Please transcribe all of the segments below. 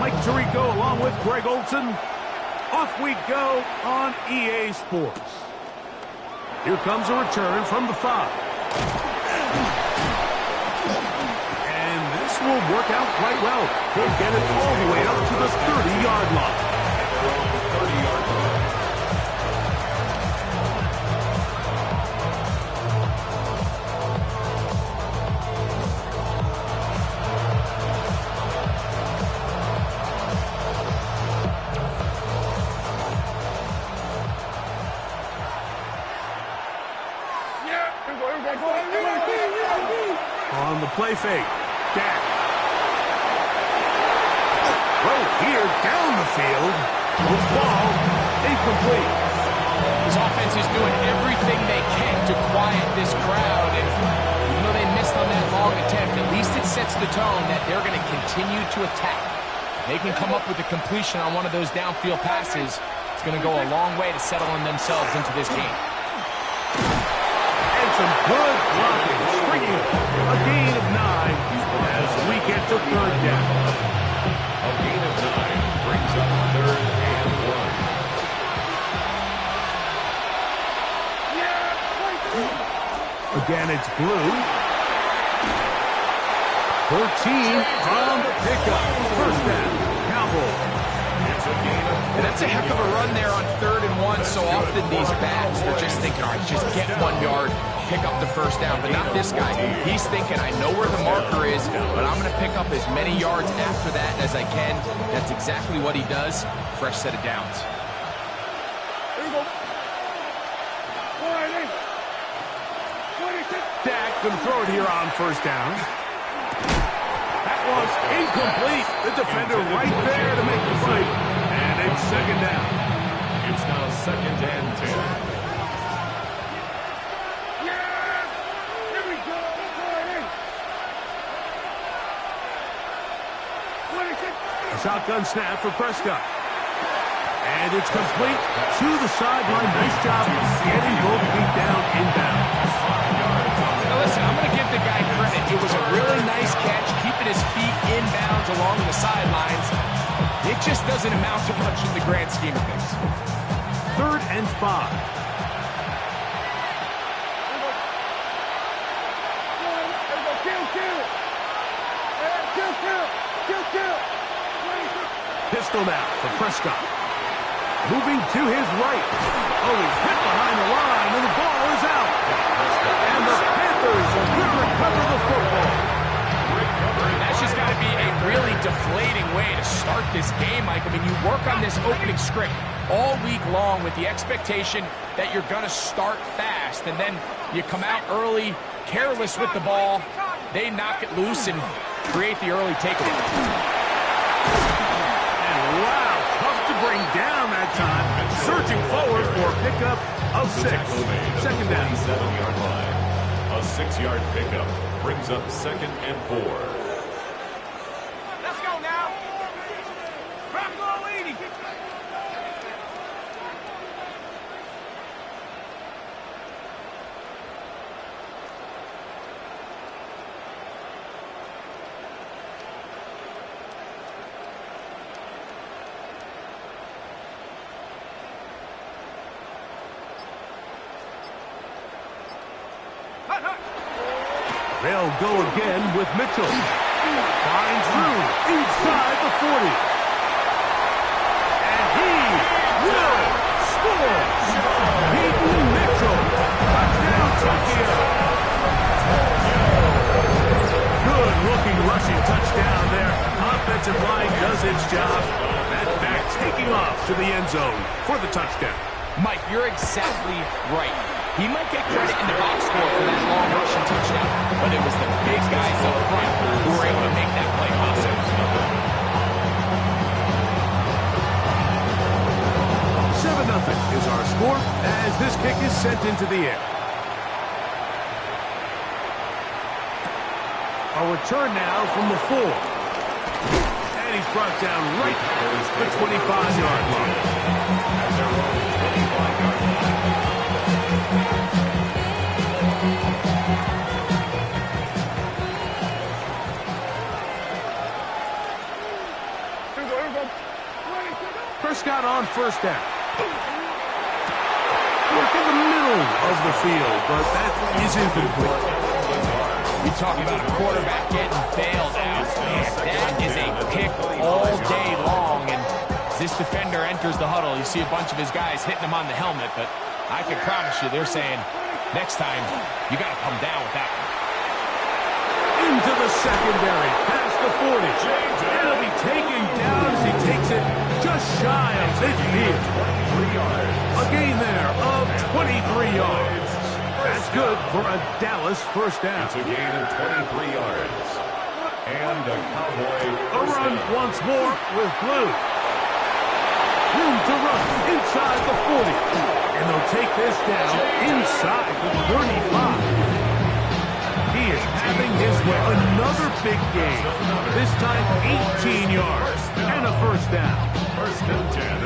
Mike Tirico along with Greg Olson. Off we go on EA Sports. Here comes a return from the 5. And this will work out quite well. He'll get it all the way up to the 30-yard line. On the play fake, Dak. Throw here down the field. This ball incomplete. This offense is doing everything they can to quiet this crowd. And even though they missed on that long attempt, at least it sets the tone that they're going to continue to attack. If they can come up with a completion on one of those downfield passes, it's going to go a long way to settling themselves into this game. Some good blocking, stringing a gain of 9 as we get to 3rd down. A gain of 9 brings up 3rd and 1. Again, it's Blue. 14 on the pickup. 1st down, Cowboys. And that's a heck of a run there on 3rd and 1. So often these backs, they're just thinking, all right, just get 1 yard, pick up the 1st down. But not this guy. He's thinking, I know where the marker is, but I'm going to pick up as many yards after that as I can. That's exactly what he does. Fresh set of downs. Dak going to throw it here on 1st down. That was incomplete. The defender right there to make the play. And it's 2nd down. It's now 2nd and 10. A shotgun snap for Prescott. And it's complete to the sideline. Nice job getting both feet down inbounds. Now listen, I'm going to give the guy credit. It was a really nice catch, keeping his feet inbounds along the sidelines. It just doesn't amount to much in the grand scheme of things. 3rd and 5. Pistol now for Prescott. Moving to his right. Oh, he's hit behind the line, and the ball is out. And the Panthers are going to recover the football. That's just got to be a really deflating way to start this game, Mike. I mean, you work on this opening script all week long with the expectation that you're going to start fast, and then you come out early, careless with the ball. They knock it loose and create the early takeaway. Wow, tough to bring down that time. Surging forward for a pickup of 6. 2nd down. 7-yard line. A 6-yard pickup brings up 2nd and 4. Let's go now. Drop goal leading. They'll go again with Mitchell. Finds Drew inside the 40. And he will score. Peyton Mitchell. Touchdown, Tokyo. Good-looking rushing touchdown there. Offensive line does its job. That back taking off to the end zone for the touchdown. Mike, you're exactly right. He might get credit in the box score for that long rushing touchdown, but it was the big guys up front who were able to make that play possible. 7-0 is our score as this kick is sent into the air. A return now from the 4. And he's brought down right at the 25-yard line. At their own 25-yard line. Prescott on first down. Work in the middle of the field, but that is incomplete. You talk about a quarterback getting bailed out. Man, that is a pick all day long. And as this defender enters the huddle, you see a bunch of his guys hitting him on the helmet. But I can promise you, they're saying, next time, you got to come down with that one. Into the secondary, past the 40. And he'll be taken down as he takes it just shy of midfield. A gain there of 23 yards. That's good for a Dallas first down. It's a gain of 23 yards. And a Cowboy A run once more with Blue. Room to run inside the 40. And they'll take this down inside the 35. He is having his way. Another big game. This time 18 yards and a first down.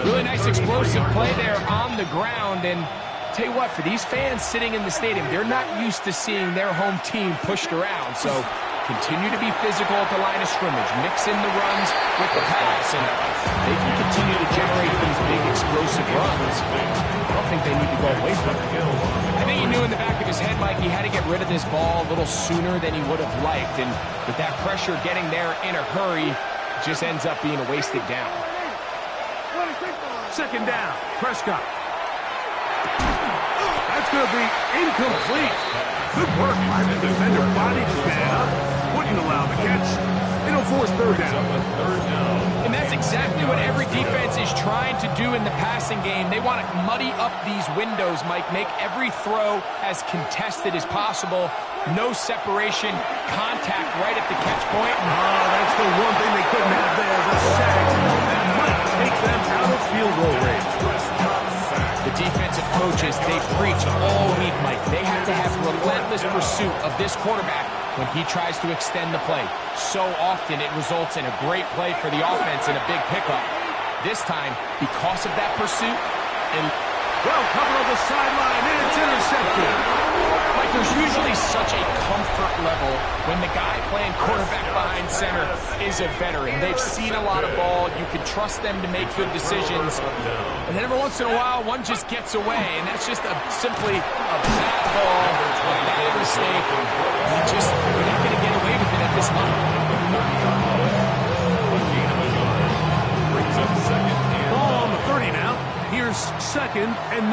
Really nice explosive play there on the ground. And tell you what, for these fans sitting in the stadium, they're not used to seeing their home team pushed around. So continue to be physical at the line of scrimmage. Mix in the runs with the pass. And they can continue to generate these big explosive runs. I don't think they need to go away from it. I think he knew in the back of his head, Mike, he had to get rid of this ball a little sooner than he would have liked. And with that pressure getting there in a hurry, it just ends up being a wasted down. Second down, Prescott. That's going to be incomplete. Good work by the defender. Bodied his man up. Wouldn't allow the catch. It'll force third down. And that's exactly what every defense is trying to do in the passing game. They want to muddy up these windows, Mike. Make every throw as contested as possible. No separation, contact right at the catch point. Oh, that's the one thing they couldn't have there is a sack. That might take them out of field goal range. The defensive coaches, they preach all week, Mike. They have to have relentless pursuit of this quarterback when he tries to extend the play. So often it results in a great play for the offense and a big pickup. This time, because of that pursuit, and well covered on the sideline, and it's intercepted. Mike, there's usually such a comfort level when the guy playing quarterback behind center is a veteran. They've seen a lot of ball. You can trust them to make good decisions. And then every once in a while, one just gets away, and that's just simply a bad ball, a bad mistake. You're not going to get away with it at this level. Ball on the 30 now. Here's second and 9.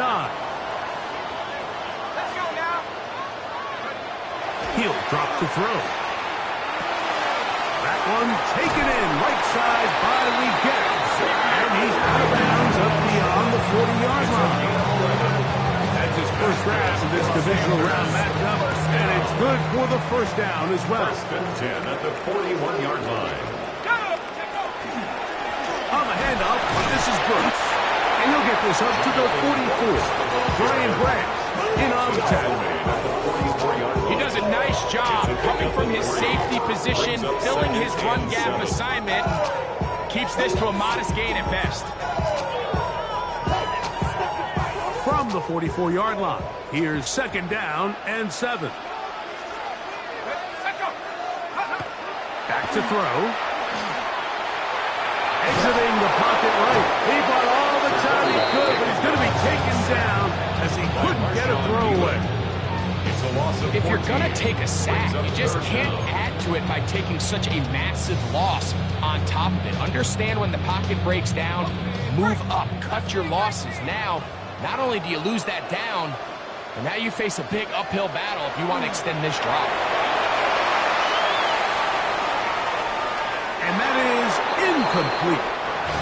Let's go now. He'll drop to throw. That one taken in right side by Lee Getz. And he's out of bounds up beyond the 40-yard line. That's his first grab of this divisional round matchup, and it's good for the first down as well. First and 10 at the 41-yard line. On the handoff, this is Brooks. And he'll get this up to the 44. Brian Branch in on the tackle. He does a nice job coming from his safety position, filling his run gap assignment, keeps this to a modest gain at best. From the 44-yard line, here's second down and 7. Back to throw. Exiting the pocket right. He bought all the time he could, but he's going to be taken down as he couldn't get a throwaway. If you're going to take a sack, you just can't add to it by taking such a massive loss on top of it. Understand when the pocket breaks down, move up, cut your losses. Now, not only do you lose that down, but now you face a big uphill battle if you want to extend this drive. And that is incomplete.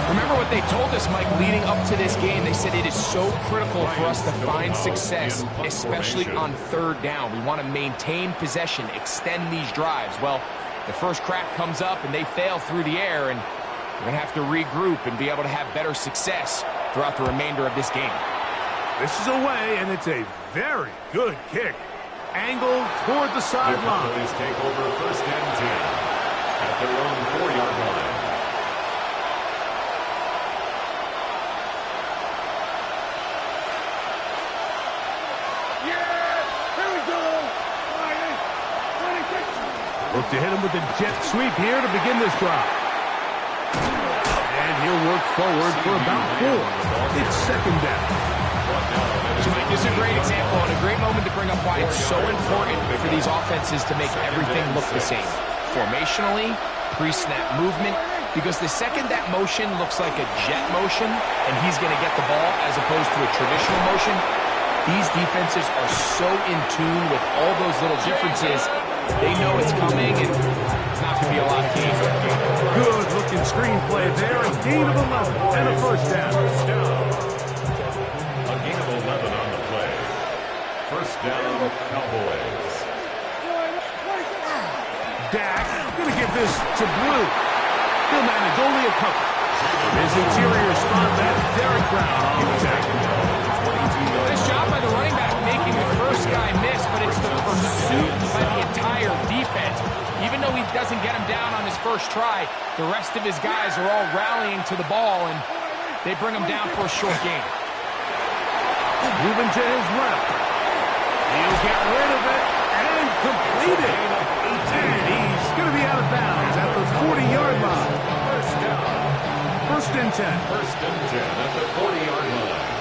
Remember what they told us, Mike, leading up to this game. They said it is so critical for us to find success, especially on third down. We want to maintain possession, extend these drives. Well, the first crack comes up and they fail through the air, and we're going to have to regroup and be able to have better success throughout the remainder of this game. This is away, and it's a very good kick. Angled toward the sideline. Phillies take over first and 10 at their own 4-yard line. Look to hit him with the jet sweep here to begin this drive. forward for about 4. It's second down. So, Mike, this is a great example and a great moment to bring up why it's so important for these offenses to make everything look the same. Formationally, pre-snap movement, because the second that motion looks like a jet motion and he's going to get the ball as opposed to a traditional motion, these defenses are so in tune with all those little differences. They know it's coming, and it's not going to be a lot of games. Good looking screenplay there, a gain of 11 and a first down. A gain of 11 on the play. First down, Cowboys. Dak going to give this to Blue. He'll manage only a couple. His interior spot, that's Derek Brown on the tackle. Nice job by the running back making the first guy miss, but it's the pursuit by the entire defense. Even though he doesn't get him down on his first try, the rest of his guys are all rallying to the ball, and they bring him down for a short gain. Moving to his left. He'll get rid of it and complete it. And he's going to be out of bounds at the 40-yard line. First down. First and 10. First and 10 at the 40-yard line.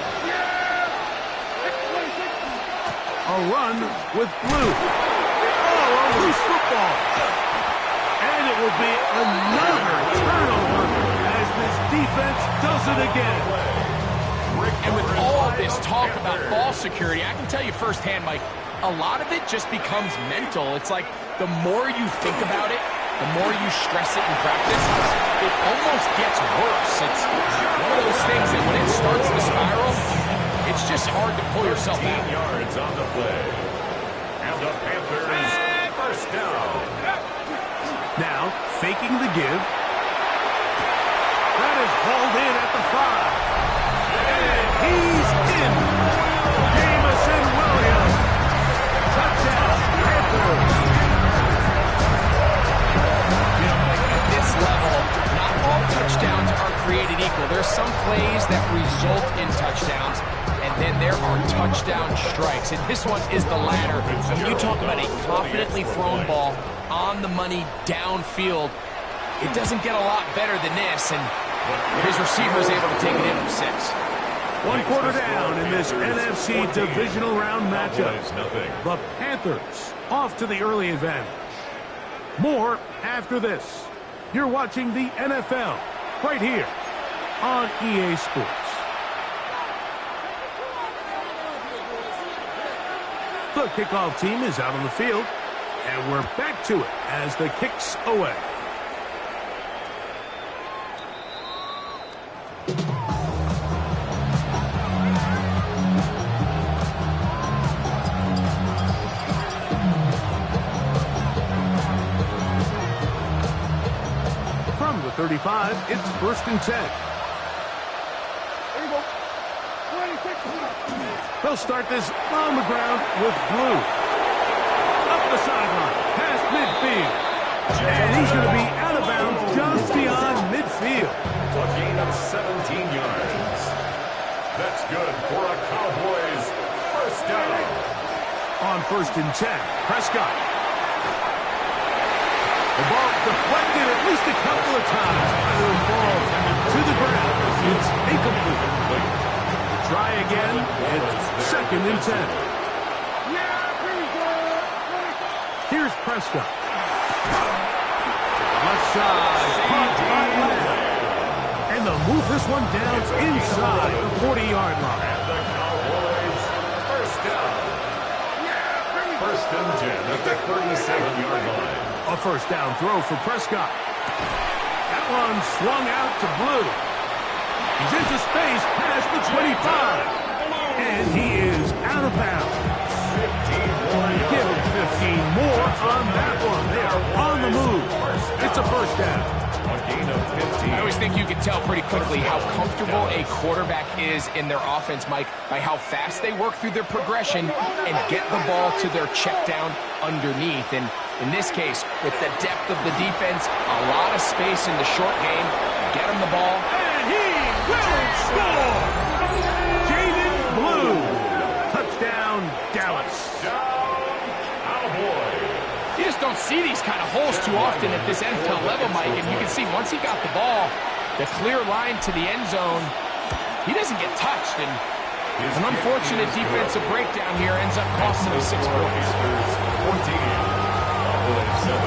A run with Blue. Oh, a loose football. And it will be another turnover as this defense does it again. And with all this talk about ball security, I can tell you firsthand, Mike, a lot of it just becomes mental. It's like the more you think about it, the more you stress it in practice, it almost gets worse. It's one of those things that when it starts to spiral, it's just hard to pull yourself out. 15 yards on the play. And the Panthers, first down. Now, faking the give. That is hauled in at the 5. And he's in. Jameson Williams. Touchdown, Panthers. You know, Mike, at this level, not all touchdowns are created equal. There's some plays that result in touchdowns, and then there are touchdown strikes. And this one is the latter. I mean, you talk about a confidently thrown ball on the money downfield. It doesn't get a lot better than this, and his receiver is able to take it in from 6. 1 quarter down in this NFC divisional round matchup. The Panthers off to the early advantage. More after this. You're watching the NFL right here on EA Sports. The kickoff team is out on the field, and we're back to it as the kick's away. From the 35, it's first and 10. There you go. 26. They'll start this on the ground with Blue. Up the sideline, past midfield. And he's going to be out of bounds just beyond midfield. A gain of 17 yards. That's good for a Cowboys first down. On first and 10, Prescott. The ball deflected at least a couple of times. It'll fall to the ground. It's incomplete. Try again. It's second and 10. Here's Prescott. Left side. Caught by Lamb. And they'll move this one down inside the 40-yard line. And the Cowboys first down. First and 10 at the 37-yard line. A first down throw for Prescott. That one swung out to Blue. He's into space past the 25. And he is out of bounds. 15 more yards. Give him 15 more on that one. They are on the move. It's a first down. A gain of 15. I always think you can tell pretty quickly how comfortable a quarterback is in their offense, Mike, by how fast they work through their progression and get the ball to their check down underneath. And in this case, with the depth of the defense, a lot of space in the short game, get him the ball. And he will score! Jaden Blue. Touchdown, Dallas. You just don't see these kind of holes too often at this NFL level, Mike. And you can see once he got the ball, The clear line to the end zone. He doesn't get touched, and an unfortunate defensive breakdown here ends up costing him 6 points. 14, Cowboys 7.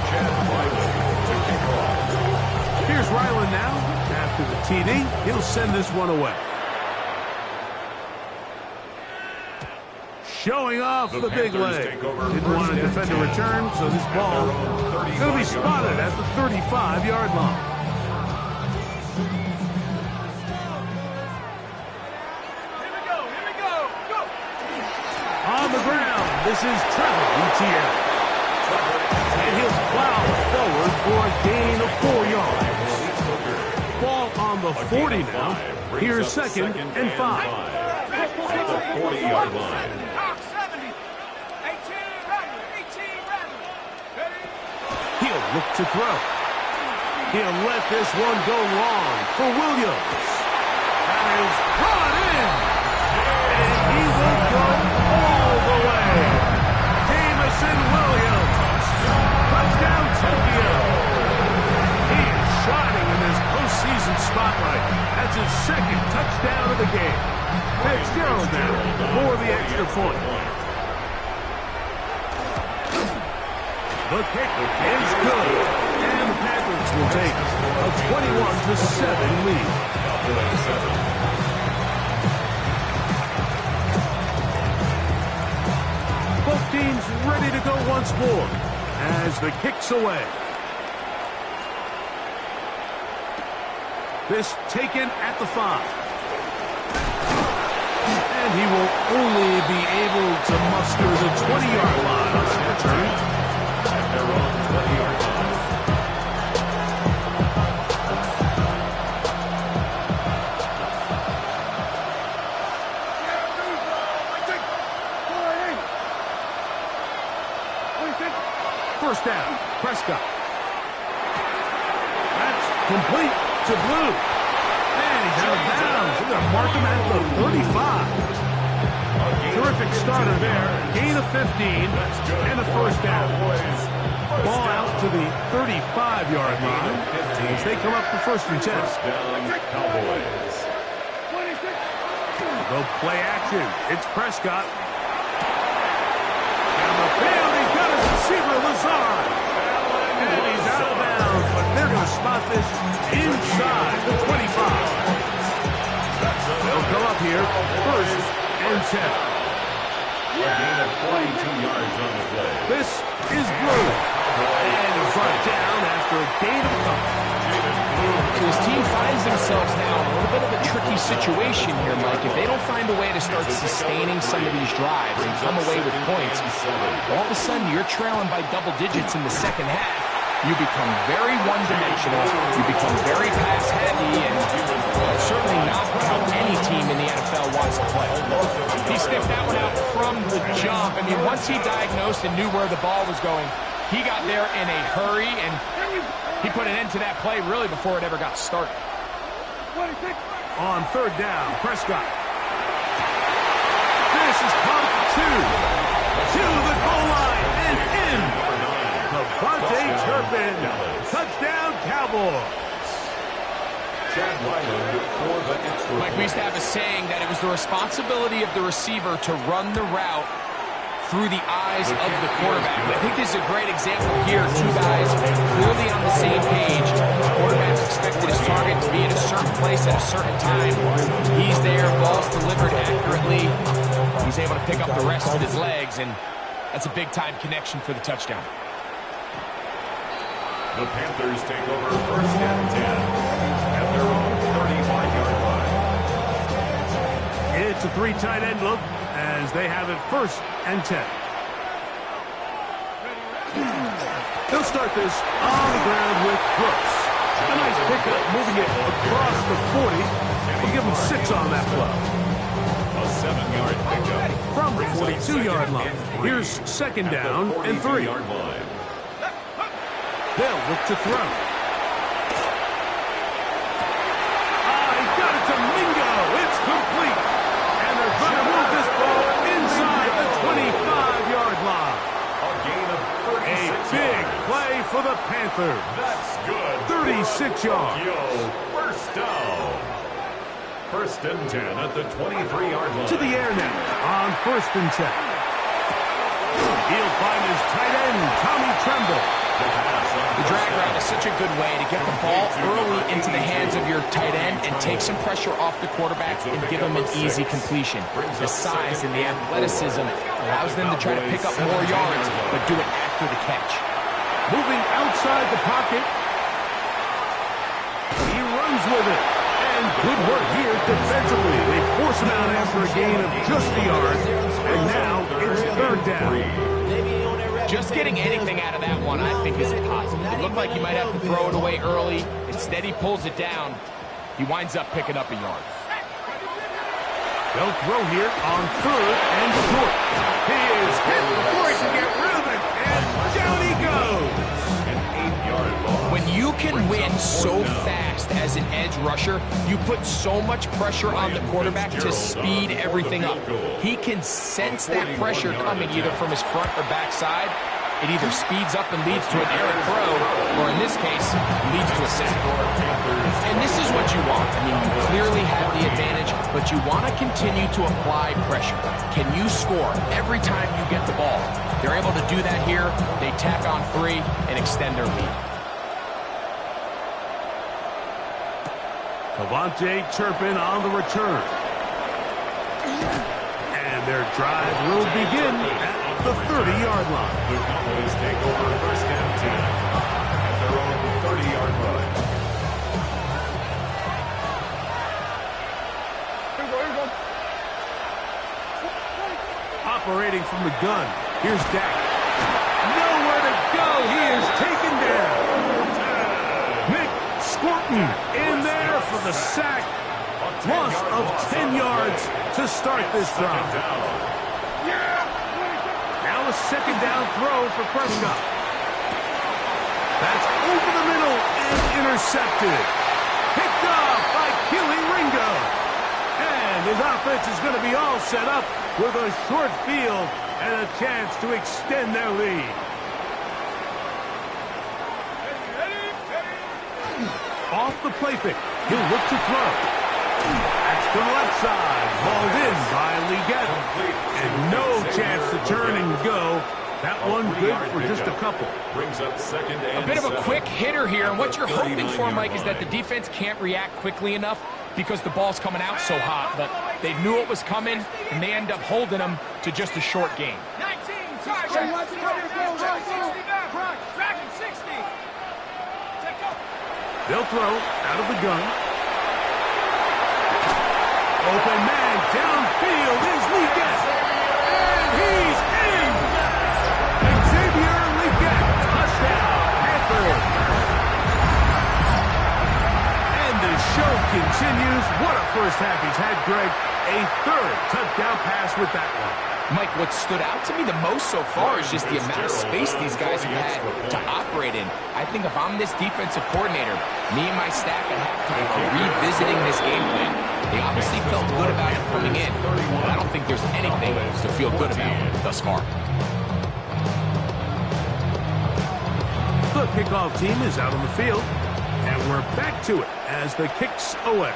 Chad Ryland to kick off. Here's Ryland now. After the TD, he'll send this one away. Showing off the big leg. Didn't want to defend a return, so this ball is going to be spotted at the 35-yard line. On the ground, this is Trevor Etienne. And he'll plow forward for a gain of 4 yards. Ball on the 40 now. Here's 2nd and 5. At the 40-yard line. He'll look to throw. He'll let this one go long for Williams. That is brought in. And he will go all the way. Jamison Williams. Touchdown Tokyo. He is shining in this postseason spotlight. That's his 2nd touchdown of the game. Fitzgerald now for the extra point. The kick is good. And the Panthers will take a 21-7 lead. Both teams ready to go once more as the kick's away. This taken at the 5. And he will only be able to muster the 20-yard line on that return. At their own 20-yard line. First down, Prescott. That's complete to Blue. And he's out of bounds. They're going to mark him at the 35. Terrific starter there. Gain of 15 and a first down. Ball out to the 35-yard line as they come up for 1st and 10. Cowboys. Go play action. It's Prescott. Down the field, he's got his receiver, Lazard. And he's out of bounds, but they're going to spot this inside the 25. They'll come up here 1st and 10. A gain of 42 yards on the play. This is Blue. And he's brought down after a gain of a couple. So his team finds themselves now in a little bit of a tricky situation here, Mike. If they don't find a way to start sustaining some of these drives and come away with points, all of a sudden you're trailing by double digits in the second half. You become very one-dimensional. You become very pass-heavy, and certainly not how any team in the NFL wants to play. He sniffed that one out from the jump. I mean, once he diagnosed and knew where the ball was going, he got there in a hurry, and he put an end to that play really before it ever got started. On 3rd down, Prescott. This is caught at 2. To the goal line and in. Devontae Turpin. Touchdown, Cowboys. Chad Ryland for the extra point. Mike, we used to have a saying that it was the responsibility of the receiver to run the route through the eyes of the quarterback. And I think this is a great example here. 2 guys clearly on the same page. The quarterback expected his target to be in a certain place at a certain time. He's there, ball's delivered accurately. He's able to pick up the rest with his legs, and that's a big-time connection for the touchdown. The Panthers take over 1st and 10 at their own 35-yard line. It's a 3 tight end look as they have it 1st and 10. They'll start this on the ground with Brooks. A nice pickup, moving it across the 40. We'll give him 6 on that play. A 7-yard pickup. From the 42-yard line. Here's 2nd down and 3. They'll look to throw. He got it to Mingo. It's complete. And they're going to move this ball inside the 25-yard line. A gain of 36 A big play for the Panthers. That's good. 36 6 yards. First down. First and 10 at the 23-yard line. To the air now on 1st and 10. He'll find his tight end, Tommy Tremble. The drag route is such a good way to get the ball early into the hands of your tight end and take some pressure off the quarterback and give him an easy completion. The size and the athleticism allows them to try to pick up more yards, but do it after the catch. Moving outside the pocket. He runs with it. And good work here defensively. They force him out after a gain of just a yard. And now it's 3rd down. Just getting anything out of that one, I think, is a positive. It looked like he might have to throw it away early. Instead, he pulls it down. He winds up picking up a yard. They'll throw here on 3rd and short. He is hit before he can get rid of it. And down he goes. An 8-yard loss. When you can win so fast as an edge rusher, you put so much pressure on the quarterback to speed everything up. He can sense that pressure coming either from his front or back side. It either speeds up and leads to an errant throw, or in this case, leads to a sack. And this is what you want. I mean, you clearly have the advantage, but you want to continue to apply pressure. Can you score every time you get the ball? They're able to do that here. They tack on 3 and extend their lead. Avante Turpin on the return. And their drive will begin at the 30-yard line. The Cowboys take over 1st and 10 at their own 30-yard line. Here we go. Operating from the gun. Here's Dak. Nowhere to go. He is taken down. Nick Scorton in there for the sack. Loss of 10 yards to start this drive. Now a 2nd down throw for Prescott. That's over the middle and intercepted. Picked off by Kelee Ringo. And his offense is going to be all set up with a short field and a chance to extend their lead. Off the play fake. He'll look to throw. That's to the left side. Hauled in by Leggett. And no chance to turn and go. That one good for just a couple. Brings up 2nd and A bit of a 7. quick hitter here, and what you're hoping for, Mike, is that the defense can't react quickly enough because the ball's coming out so hot, but they knew it was coming, and they end up holding them to just a short game. 19, Tracking 60. They'll throw out of the gun. Open man downfield is Leggett. And he's in. Xavier Leggett. Touchdown, Panthers. And the show continues. What a first half he's had, Greg. A 3rd touchdown pass with that one. Mike, what stood out to me the most so far is just the amount of space these guys have had to operate in. I think if I'm this defensive coordinator, me and my staff at halftime are revisiting this game plan. They obviously felt good about it coming in, but I don't think there's anything to feel good about thus far. The kickoff team is out on the field, and we're back to it as the kick's away.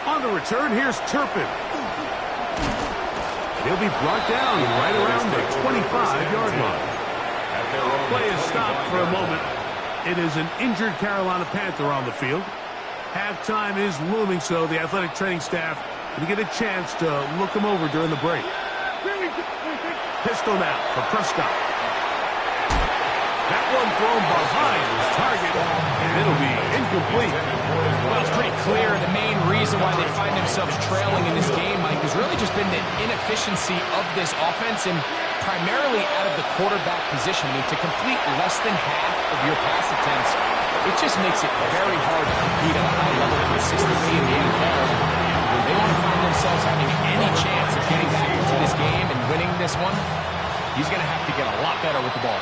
On the return, here's Turpin. He'll be brought down right around the 25-yard line. Play is stopped for a moment. It is an injured Carolina Panther on the field. Halftime is looming, so the athletic training staff will get a chance to look him over during the break. Pistol now for Prescott. That one thrown behind his target, and it'll be incomplete. Well, it's pretty clear the main reason why they find themselves trailing in this game, Mike, has really just been the inefficiency of this offense and primarily out of the quarterback position. I mean, to complete less than half of your pass attempts, it just makes it very hard to compete at a high level consistently in the NFL. When they want to find themselves having any chance of getting back into this game and winning this one, he's going to have to get a lot better with the ball.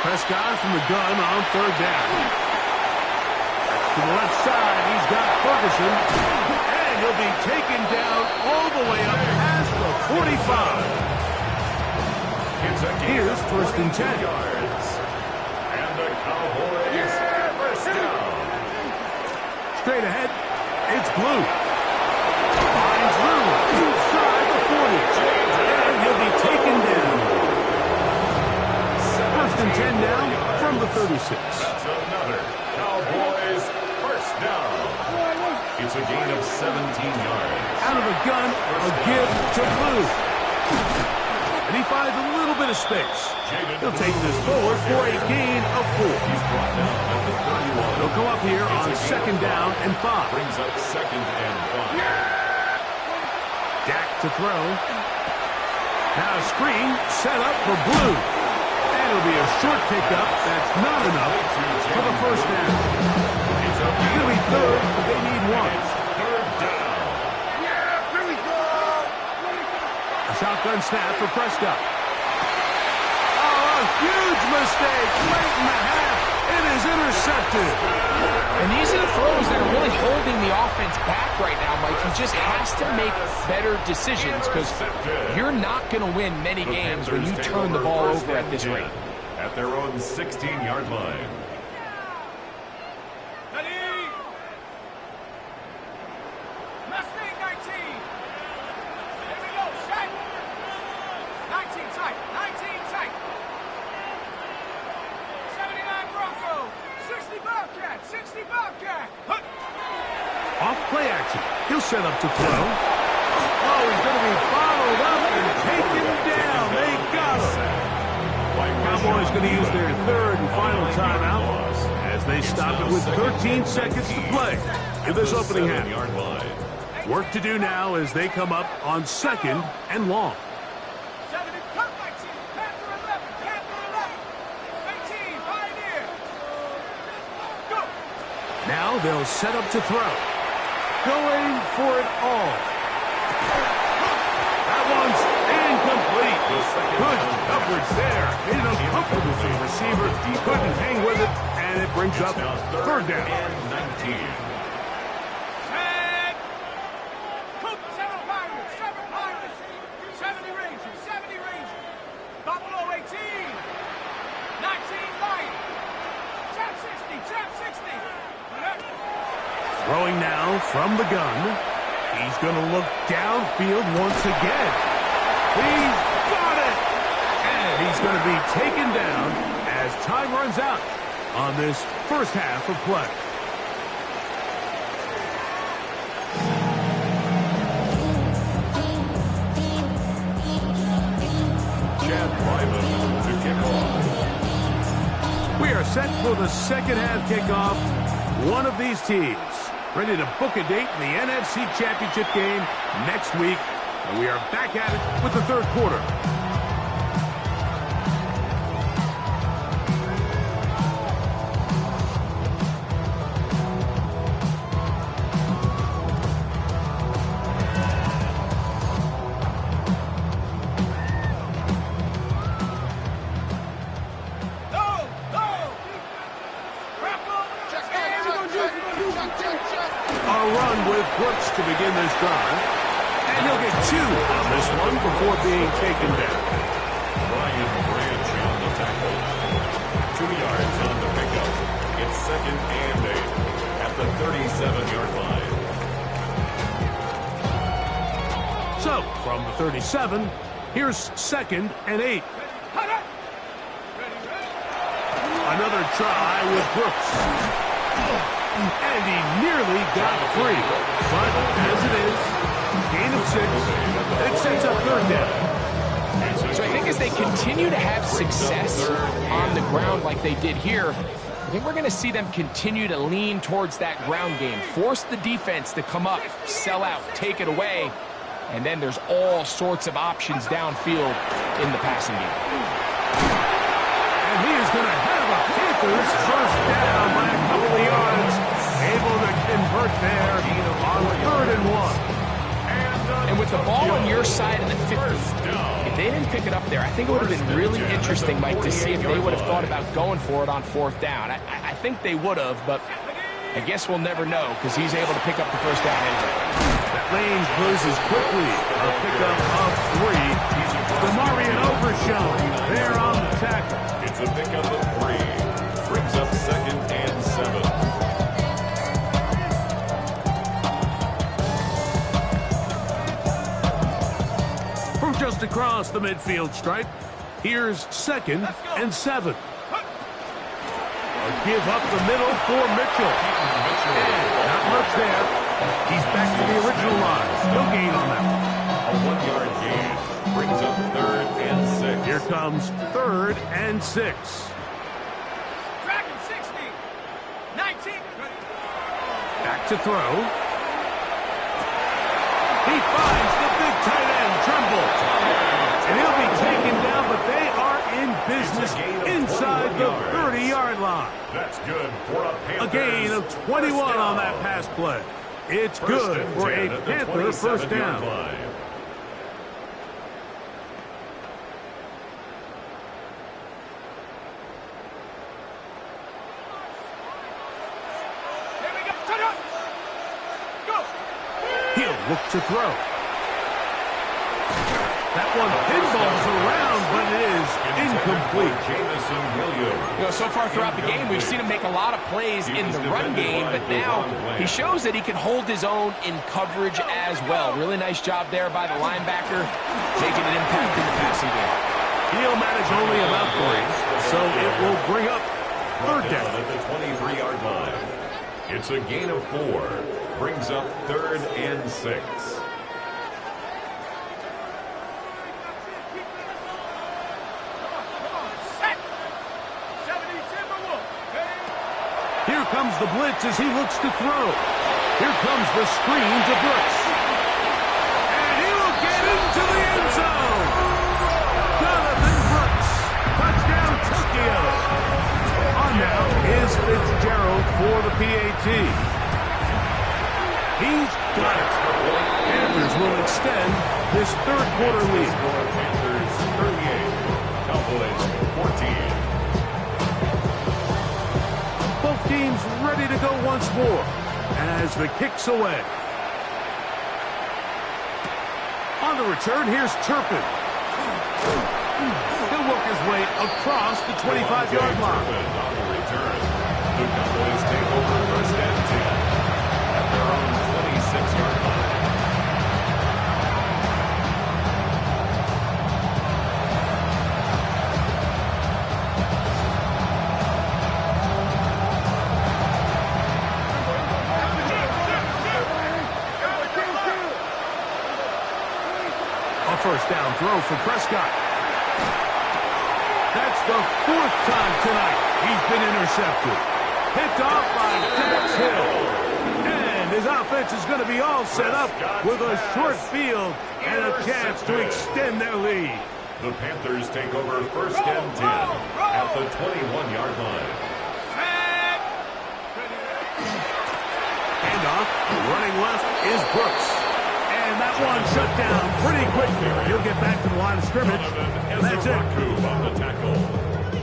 Prescott from the gun on 3rd down. To the left side, he's got Ferguson. And he'll be taken down all the way up past the 45. It's a gain Here's of 1st and 10. 22 yards. And the Cowboys first down. Straight ahead, it's Blue. Finds room inside the 40. And he'll be taken down. 1st and 10 now from the 36. That's another Cowboys first down. It's a gain of 17 yards. Out of the gun, a give to Blue. And he finds a little bit of space. He'll take this forward for a gain of 4. He's brought down at the 31. He'll come up here on 2nd down and 5. Brings up 2nd and 5. Dak to throw. Now a screen set up for Blue. And it'll be a short pickup. That's not enough for the first down. It's It'll be 3rd, but they need 1. 3rd down. A shotgun snap for Prescott. Oh, a huge mistake late in the half. It is intercepted. And these are the throws that are really holding the offense back right now, Mike. He just has to make better decisions because you're not going to win many The games when you Panthers take turn the over ball 1st over at and this 10 rate. At their own 16-yard line. Ready? Mustang 19. Here we go. Set. 19 tight. 19 tight. 79 Bronco. 60 Bobcat. 60 Bobcat. Hup. Off play action. He'll set up to throw. Oh, he's going to be followed up and taken down. They got him. Cowboys going to use their 3rd and final timeout as they stop it with 13 seconds to play in this opening half. Work to do now as they come up on 2nd and long. 70. Cut 19. Panther 11. Panther 11. 19. Pioneer. Go. Now they'll set up to throw. Going for it all. That one's incomplete. Good coverage there. Made it uncomfortable for the receiver. He couldn't hang with it, and it brings up 3rd down. And 19. Set. Coop. 7 Pirates. 7 Pirates. 70 Rangers. 70 Rangers. Buffalo 18. 19 Lion. Trap 60. Trap 60. Throwing now from the gun. He's going to look downfield once again. He's got it! And he's going to be taken down as time runs out on this first half of play. Chad Ryman to kick off. We are set for the second half kickoff. One of these teams ready to book a date in the NFC Championship game next week. And we are back at it with the 3rd quarter. A run with Brooks to begin this drive. And he'll get 2 on this one before being taken down. Ryan Branch on the tackle. 2 yards on the pickup. It's 2nd and 8 at the 37-yard line. So, from the 37, here's 2nd and 8. Another try with Brooks. And he nearly got free. But as it is, gain of 6. It sets up 3rd down. So I think as they continue to have success on the ground like they did here, I think we're going to see them continue to lean towards that ground game. Force the defense to come up, sell out, take it away, and then there's all sorts of options downfield in the passing game. And he is going to have a Panthers first down by a couple of yards. Able to convert there on 3rd and 1. And with the ball on your side of the 50, if they didn't pick it up there, I think it would have been really interesting, Mike, to see if they would have thought about going for it on 4th down. I think they would have, but I guess we'll never know because he's able to pick up the first down anyway. That lane closes quickly. A pickup of 3. Demarion Overshown there on the tackle. It's a pickup of 3. Brings up 2nd and 7. From just across the midfield stripe, here's 2nd and 7. A give up the middle for Mitchell. And not much there. He's back to the original line. No gain on that one. A 1-yard gain. Brings up 3rd and 6. Here comes 3rd and 6. Dragon 60. 19. Back to throw. He finds the big tight end, Tremble. And he'll be taken down, but they are in business inside the 30-yard line. That's good for a Panthers. A gain of 21 on that pass play. It's good for a Panther first down. Here we go. Turn up. Go. He'll look to throw. That one pinballs around, but it is incomplete. Jamison Williams. So far throughout the game, we've seen him make a lot of plays in the run game, but now he shows that he can hold his own in coverage as well. Really nice job there by the linebacker, making an impact in the passing game. He'll manage only about 3, so it will bring up 3rd down. At the 23-yard line. It's a gain of 4. Brings up 3rd and 6. Here comes the blitz as he looks to throw. Here comes the screen to Brooks. And he will get into the end zone. Jonathan Brooks. Touchdown, Tokyo. On now is Fitzgerald for the PAT. He's got it. Panthers will extend this 3rd quarter lead. Panthers 38. Cowboys 14. Both teams ready to go once more as the kick's away. On the return, here's Turpin. He'll work his way across the 25-yard line. On the return, the Cowboys take over 1st and 10 at their own 26-yard line. First down throw for Prescott. That's the 4th time tonight he's been intercepted. Picked off by Dax Hill. And his offense is going to be all set up with a short field and a chance to extend their lead. The Panthers take over 1st and 10 at the 21-yard line. Handoff. Running left is Brooks. And that one shut down pretty quickly. He'll get back to the line of scrimmage, and that's it. On the tackle.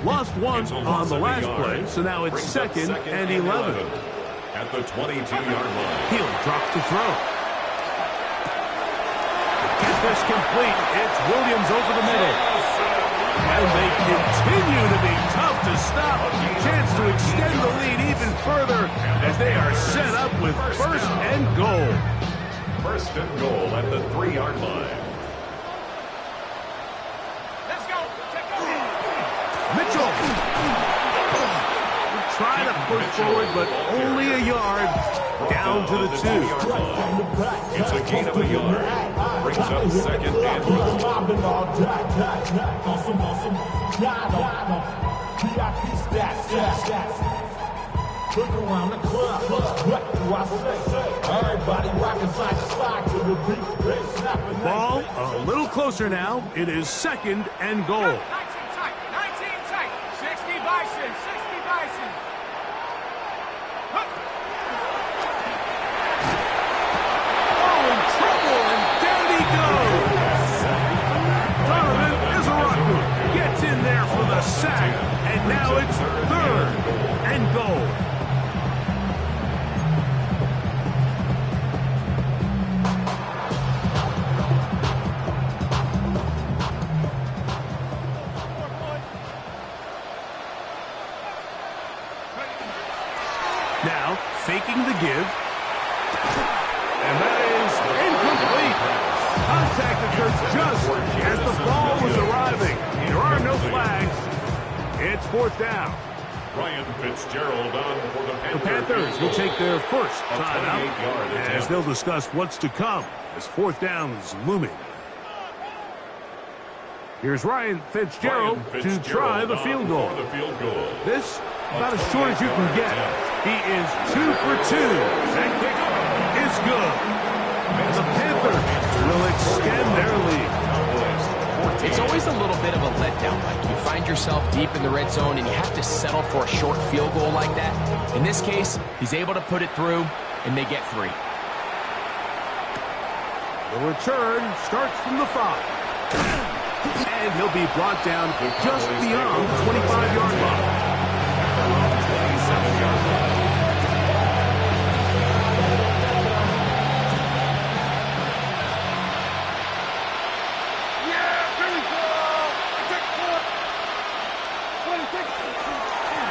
Lost 1 on the last play, so now it's 2nd and 11. At the 22-yard line. He'll drop to throw. Get this complete. It's Williams over the middle. And they continue to be tough to stop. Chance to extend the lead even further as they are set up with 1st and goal. 1st and goal at the 3-yard line. Let's go. Mitchell. Trying to push forward, but only a yard. Down to the 2. It's a gain of a yard. Brings up 2nd and Look around the club, what do I say? Everybody rocking side to side to the beat. Ball a little closer now. It is 2nd and goal. 19 tight. 19 tight. 60 Bison. 60 Bison. Oh, in trouble, and down he goes. Donovan Izaraku gets in there for the sack, and now it's 3rd and goal. Now, faking the give. And that is incomplete. Contact occurs just as the ball was arriving. There are no flags. It's fourth down. Ryan Fitzgerald on for the Panthers. The Panthers will take their first timeout as attempt. they'll discuss what's to come as fourth down is looming. Here's Ryan Fitzgerald to try the field goal. This about as short as you can get. He is 2 for 2. That kick is good. And the Panthers will extend their lead. It's always a little bit of a letdown. Like you find yourself deep in the red zone and you have to settle for a short field goal like that. In this case, he's able to put it through and they get 3. The return starts from the 5. And he'll be brought down just beyond the 25-yard line. 27-yard line.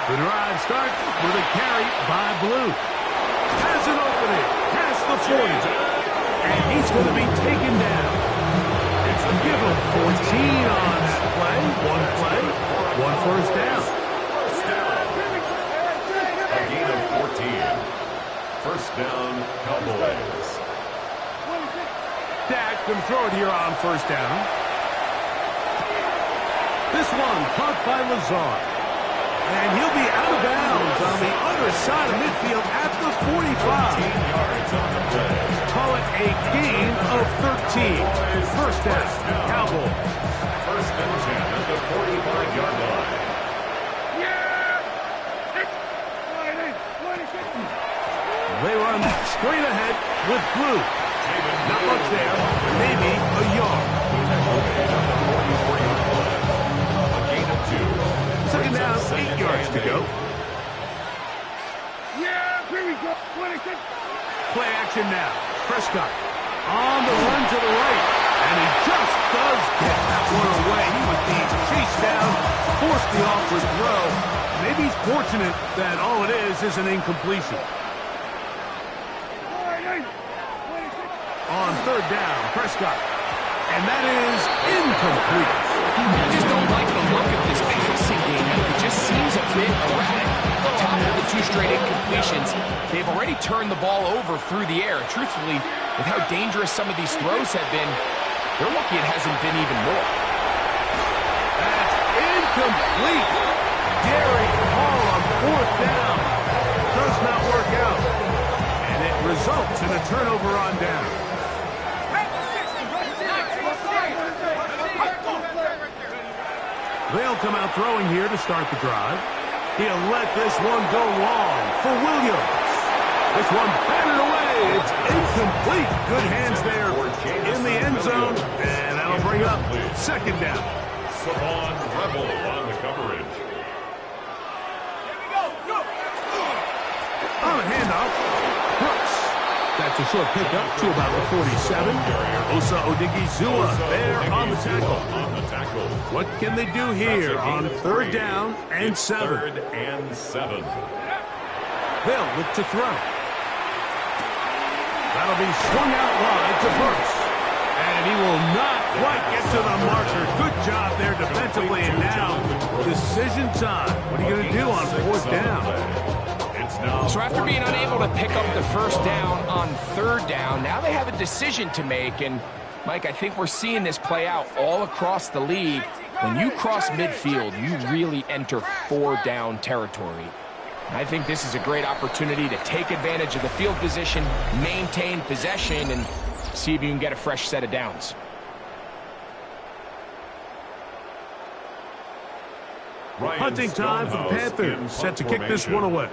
The drive starts with a carry by Blue. Has an opening past the 40. And he's going to be taken down. Give him 14 on that play. One first down. A gain of 14. First down, Cowboys. Dak can throw it here on first down. This one caught by Lazard. And he'll be out of bounds on the other side of midfield at the 45. 15 yards on the play. Call it a gain of 13. First down, Cowboys. First and 10 at the 45-yard line. They run straight ahead with Blue. Not much there, maybe a yard. A gain of 2. Second down, 8 yards to go. Play action now. Prescott on the run to the right. And he just does get that one away. He was being chased down, forced the awkward throw. Maybe he's fortunate that all it is an incompletion. On third down, Prescott. And that is incomplete. I just don't like the look of this passing game. It just seems a bit erratic. On top of the 2 straight incompletions, they've already turned the ball over through the air. Truthfully, with how dangerous some of these throws have been, they're lucky it hasn't been even more. That's incomplete. Derek Hall on fourth down. Does not work out. And it results in a turnover on down. They'll come out throwing here to start the drive. He'll let this one go long for Williams. This one batted away. It's incomplete. Good hands there in the end zone. And that'll bring up second down. Savon Rebel on the coverage. On a handoff, Brooks. That's a short pickup to about the 47. Osa Odigizua there on the tackle. What can they do here on third down and 7? Third and 7. They'll look to throw. That'll be swung out wide to Brooks. And he will not quite get to the marker. Good job there defensively. And now, decision time. What are you going to do on fourth down? So after being unable to pick up the first down on third down, now they have a decision to make. And, Mike, I think we're seeing this play out all across the league. When you cross midfield, you really enter 4-down territory. I think this is a great opportunity to take advantage of the field position, maintain possession, and see if you can get a fresh set of downs. Hunting time for the Panthers, set to kick this one away.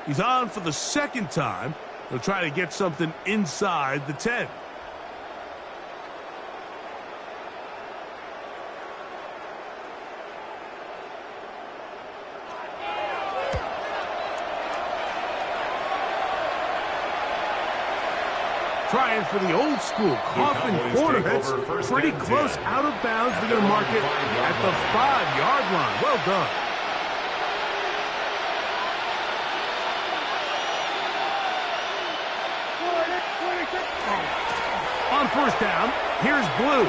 He's on for the second time. He'll try to get something inside the 10. Trying for the old school coffin corner. That's pretty close out of bounds. They're going to mark it at the 5-yard line. Well done. first down. Here's Blue.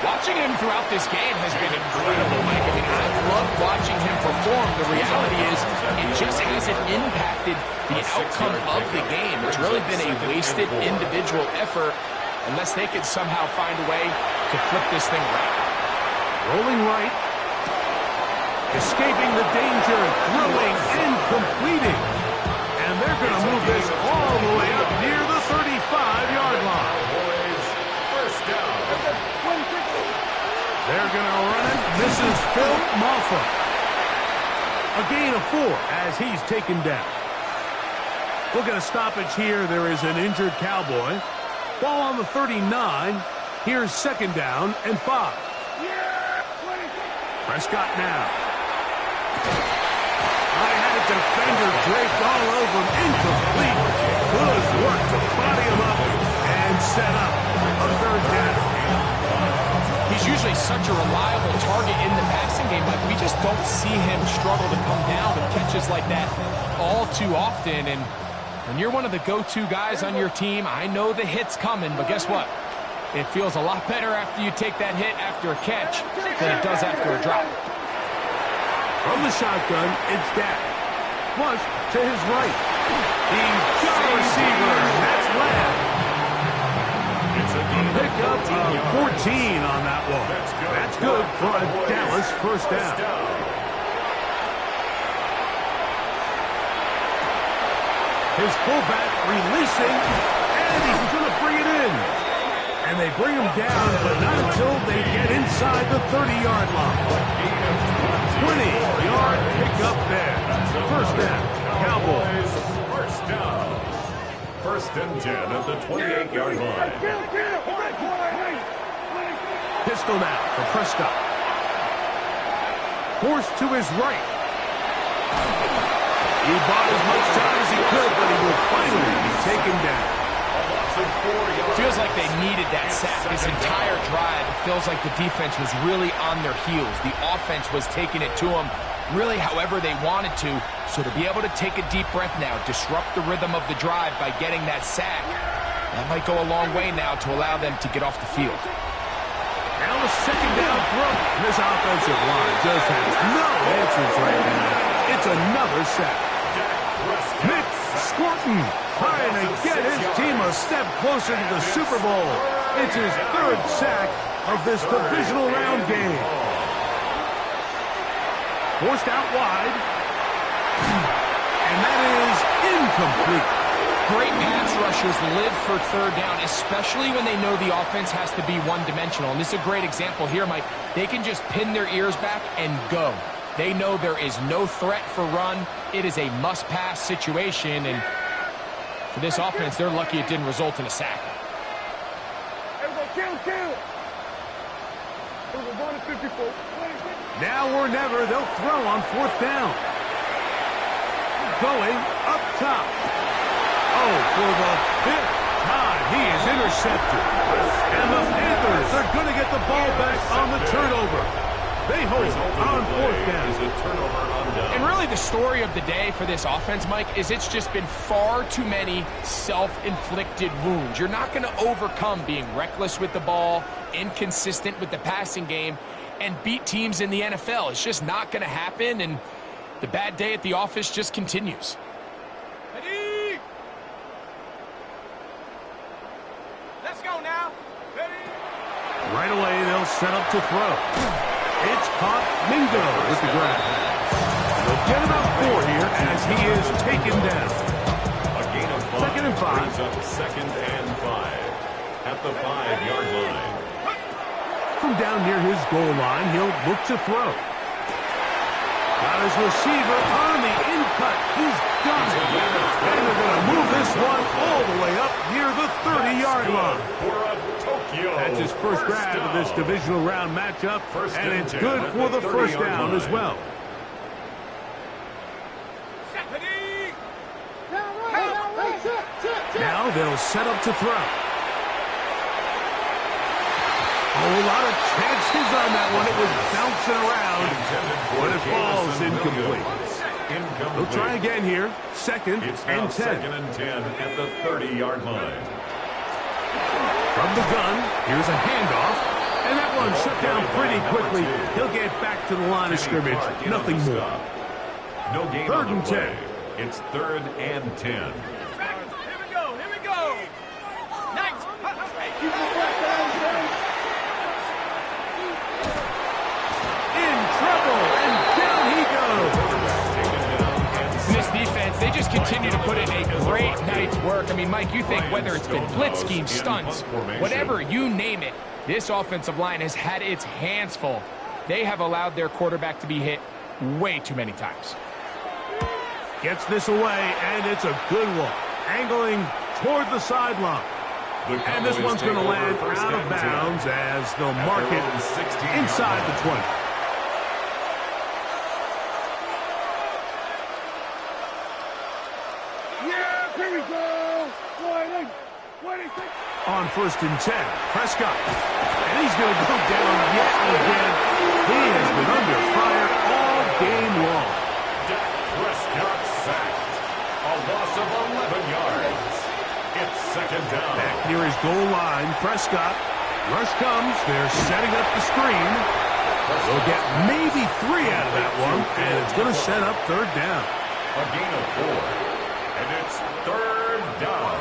Watching him throughout this game has been incredible, Mike. I mean, I've loved watching him perform. The reality is it just hasn't impacted the outcome of the game. It's really been a wasted individual effort unless they could somehow find a way to flip this thing around. Rolling right. Escaping the danger, throwing and completing. And they're going to move this all the way up near the 35-yard line. First down. They're going to run it. This is Phil Mafah. A gain of 4 as he's taken down. We'll get a stoppage here. There is an injured Cowboy. Ball on the 39. Here's second down and 5. Prescott now. I had a defender draped all over him. Incomplete. Good work to body him up and set up a third down. He's usually such a reliable target in the passing game, but we just don't see him struggle to come down with catches like that all too often. And when you're one of the go-to guys on your team, I know the hit's coming, but guess what? It feels a lot better after you take that hit after a catch than it does after a drop. From the shotgun, it's Dak. Flush to his right. He's got a receiver. That's Lamb. Pickup of 14 on that one. That's good for a Dallas first down. His fullback releasing, and he's going to bring it in. And they bring him down, but not until they get inside the 30-yard line. 20-yard pickup there. First down, Cowboys. First down. First and 10 at the 28-yard line. Pistol now for Prescott. Forced to his right. He bought as much time as he could, but he will finally be taken down. Feels like they needed that sack this entire drive. It feels like the defense was really on their heels. The offense was taking it to them really however they wanted to. So to be able to take a deep breath now, disrupt the rhythm of the drive by getting that sack, that might go a long way now to allow them to get off the field. Now the second down throw. This offensive line just has no answers right now. It's another sack. Nick Scorton trying to get his team a step closer to the Super Bowl. It's his third sack of this divisional round game. Forced out wide. And that is incomplete. Great pass rushers live for third down, especially when they know the offense has to be one-dimensional. And this is a great example here, Mike. They can just pin their ears back and go. They know there is no threat for run. It is a must-pass situation, and for this offense, they're lucky it didn't result in a sack. Now or never, they'll throw on fourth down. Going up top. Oh, for the fifth time, he is intercepted. And the Panthers are going to get the ball back on the turnover. They hold on fourth down. And really the story of the day for this offense, Mike, is it's just been far too many self-inflicted wounds. You're not going to overcome being reckless with the ball, inconsistent with the passing game, and beat teams in the NFL. It's just not going to happen, and the bad day at the office just continues. Ready? Let's go now. Ready? Right away, they'll set up to throw. It's caught. Mingo with the grab. They'll get it up 4 here as he is taken down. A gain of 5. Second and 5. Brings up second and 5 at the 5-yard line. From down near his goal line, he'll look to throw. Got his receiver on the in-cut. He's got it. And they're going to move this one all the way up near the 30-yard line. That's his first grab of this divisional round matchup, and it's good for the first down as well. Now they'll set up to throw. Oh, a lot of chances on that one. It was bouncing around, but it falls incomplete. They'll try again here. Second and 10. Second and 10 at the 30-yard line. From the gun, here's a handoff. And that one shut down pretty quickly. He'll get back to the line of scrimmage. Nothing more. No game Third on and the 10. play. It's 3rd and 10. Here we go, here we go. Nice. In trouble, and down he goes. This defense, they just continue to put in a great night's work. I mean, Mike, you think whether it's been blitz schemes, stunts, whatever, you name it, this offensive line has had its hands full. They have allowed their quarterback to be hit way too many times. Gets this away, and it's a good one. Angling toward the sideline. And this one's going to land out of bounds as they'll mark it inside the 20. Yeah, here we go. Waiting. On 1st and 10, Prescott. And he's going to go down yet again. He has been under fire all game long. Dak Prescott sacked. A loss of 11 yards. It's 2nd down. Back near his goal line, Prescott. Rush comes. They're setting up the screen. They'll get maybe 3 out of that one, and it's going to set up 3rd down. A gain of 4. And it's 3rd down.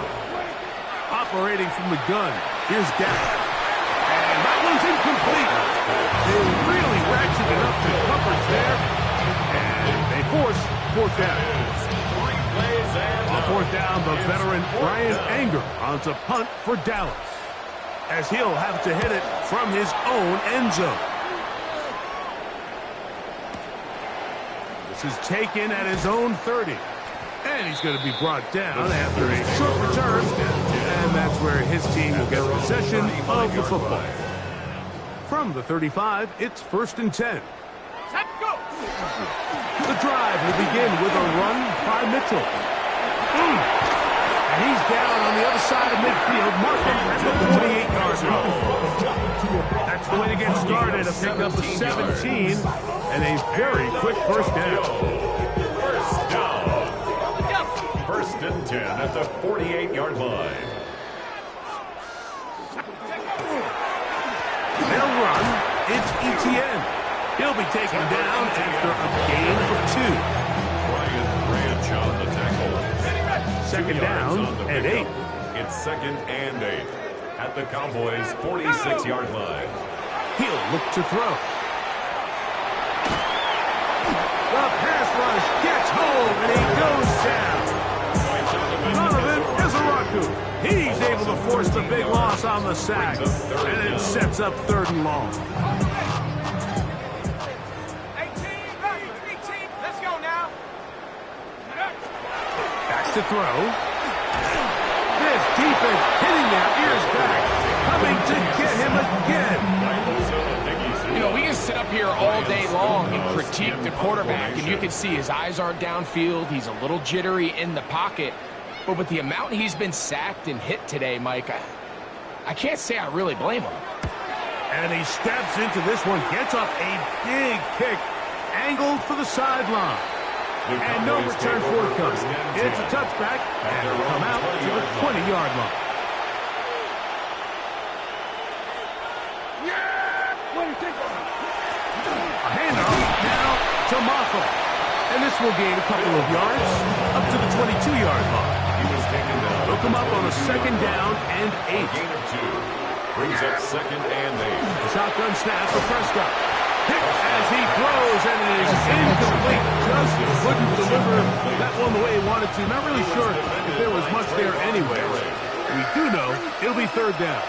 Operating from the gun. Here's Dak. And that one's incomplete. They really ratcheted up the coverage there. And they force 4th down. On 4th down, the veteran Brian Anger on to punt for Dallas, as he'll have to hit it from his own end zone. This is taken at his own 30. And he's going to be brought down after a short return. And that's where his team will get possession of the football. From the 35, it's 1st and 10. Set, go. The drive will begin with a run by Mitchell. And he's down on the other side of midfield, marking at the 48-yard line. That's the way to get started, a pickup of 17, and a very quick 1st down. 1st down. 1st and 10 at the 48-yard line. They'll run. It's Etienne. He'll be taken down after a gain of 2. Ryan Branch on the tackle. 2nd down and 8. It's 2nd and 8 at the Cowboys' 46-yard line. He'll look to throw. The pass rush gets home, and he goes down. Donovan Izaraku. He's able to force the big loss on the sack, and it sets up 3rd and long. 18, let's go now. Back to throw. This defense hitting their ears back, coming to get him again. You know, we can sit up here all day long and critique the quarterback, and you can see his eyes aren't downfield. He's a little jittery in the pocket. But with the amount he's been sacked and hit today, Mike, I can't say I really blame him. And he steps into this one, gets up a big kick, angled for the sideline. And no return forthcoming. It's a touchback, and it'll come out to the 20-yard line. A handoff now to Maffa. And this will gain a couple of yards up to the 22-yard line. He was taken down. They'll come up on a 2nd down and 8. Gain of 2. Brings up 2nd and 8. The shotgun snap for Prescott. Hit as he throws, and it is incomplete. Just couldn't deliver that one the way he wanted to. Not really sure if there was much there anyway. We do know it'll be 3rd down.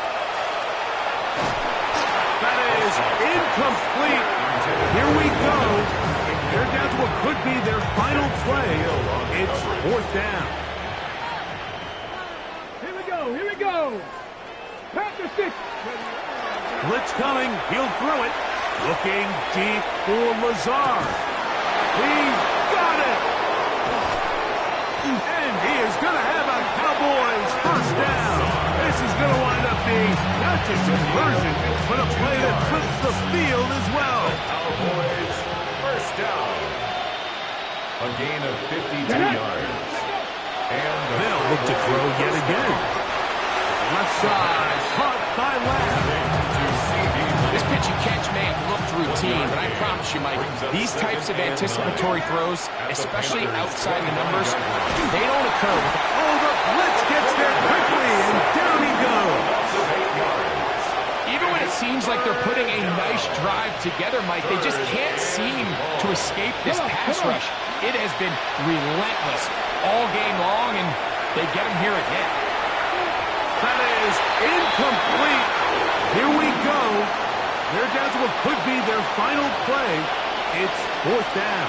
That is incomplete. Here we go. They're down to what could be their final play. It's 4th down. Here we go. Pass the stick. Blitz coming. He'll throw it. Looking deep for Lazard. He's got it. And he is going to have a Cowboys 1st down. This is going to wind up being not just a conversion, but a play that flips the field as well. Cowboys 1st down. A gain of 52 yards. And They'll look to throw yet again. Left side, caught by Lamb. This pitch and catch may have looked routine, but I promise you, Mike, these types of anticipatory throws, especially outside the numbers, they don't occur without... Oh, the blitz gets there quickly, and down he goes. Even when it seems like they're putting a nice drive together, Mike, they just can't seem to escape this pass rush. It has been relentless all game long, and they get him here again. That is incomplete. Here we go. They're down to what could be their final play. It's 4th down.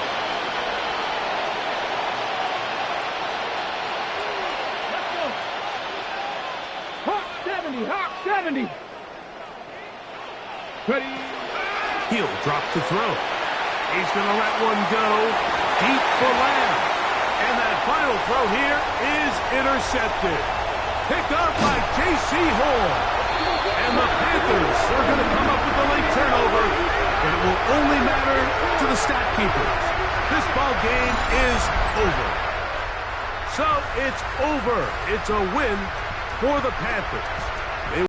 Hawk 70, Hawk 70. Ready. He'll drop to throw. He's going to let one go deep for Lamb. And that final throw here is intercepted. Picked up by J.C. Horn. And the Panthers are going to come up with the late turnover, and it will only matter to the stat keepers. This ball game is over. So it's over. It's a win for the Panthers.